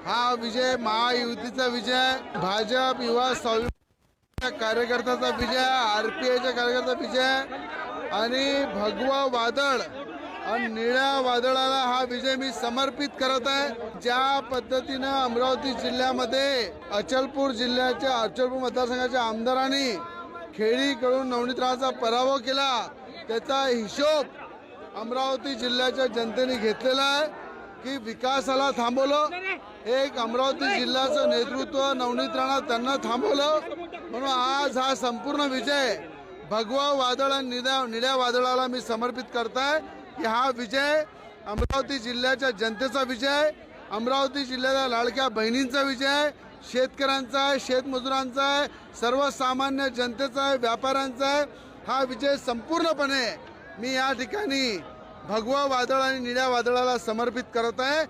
हा विजय महायुतीचा विजय, भाजप युवा स्वाभिमान कार्यकर्त्याचा विजय, आरपीआयच्या कार्यकर्त्याचा विजय आणि भगवा वादळ आणि निळ्या वादळाला हा विजय मी समर्पित करत आहे। ज्या पद्धतीनं अमरावती जिल्ह्यामध्ये अचलपूर जिल्ह्याच्या अचलपूर मतदारसंघाच्या आमदारांनी खेडीकडून नवनीत राणांचा पराभव केला, त्याचा हिशोब अमरावती जिल्ह्याच्या जनतेने घेतलेला आहे की विकासाला थांबवलं। एक अमरावती जिल्ह्याचं नेतृत्व नवनीत राणा त्यांना थांबवलं, म्हणून आज हा संपूर्ण विजय भगवा वादळ आणि निळ्या वादळाला मी समर्पित करताय की हा विजय अमरावती जिल्ह्याच्या जनतेचा विजय, अमरावती जिल्ह्याच्या लाडक्या बहिणींचा विजय, शेतकऱ्यांचा आहे, शेतमजुरांचा आहे, सर्वसामान्य जनतेचा आहे, व्यापाऱ्यांचा आहे। हा विजय संपूर्णपणे मी या ठिकाणी भगवा वादळ आणि निळ्या वादळाला समर्पित करत आहे।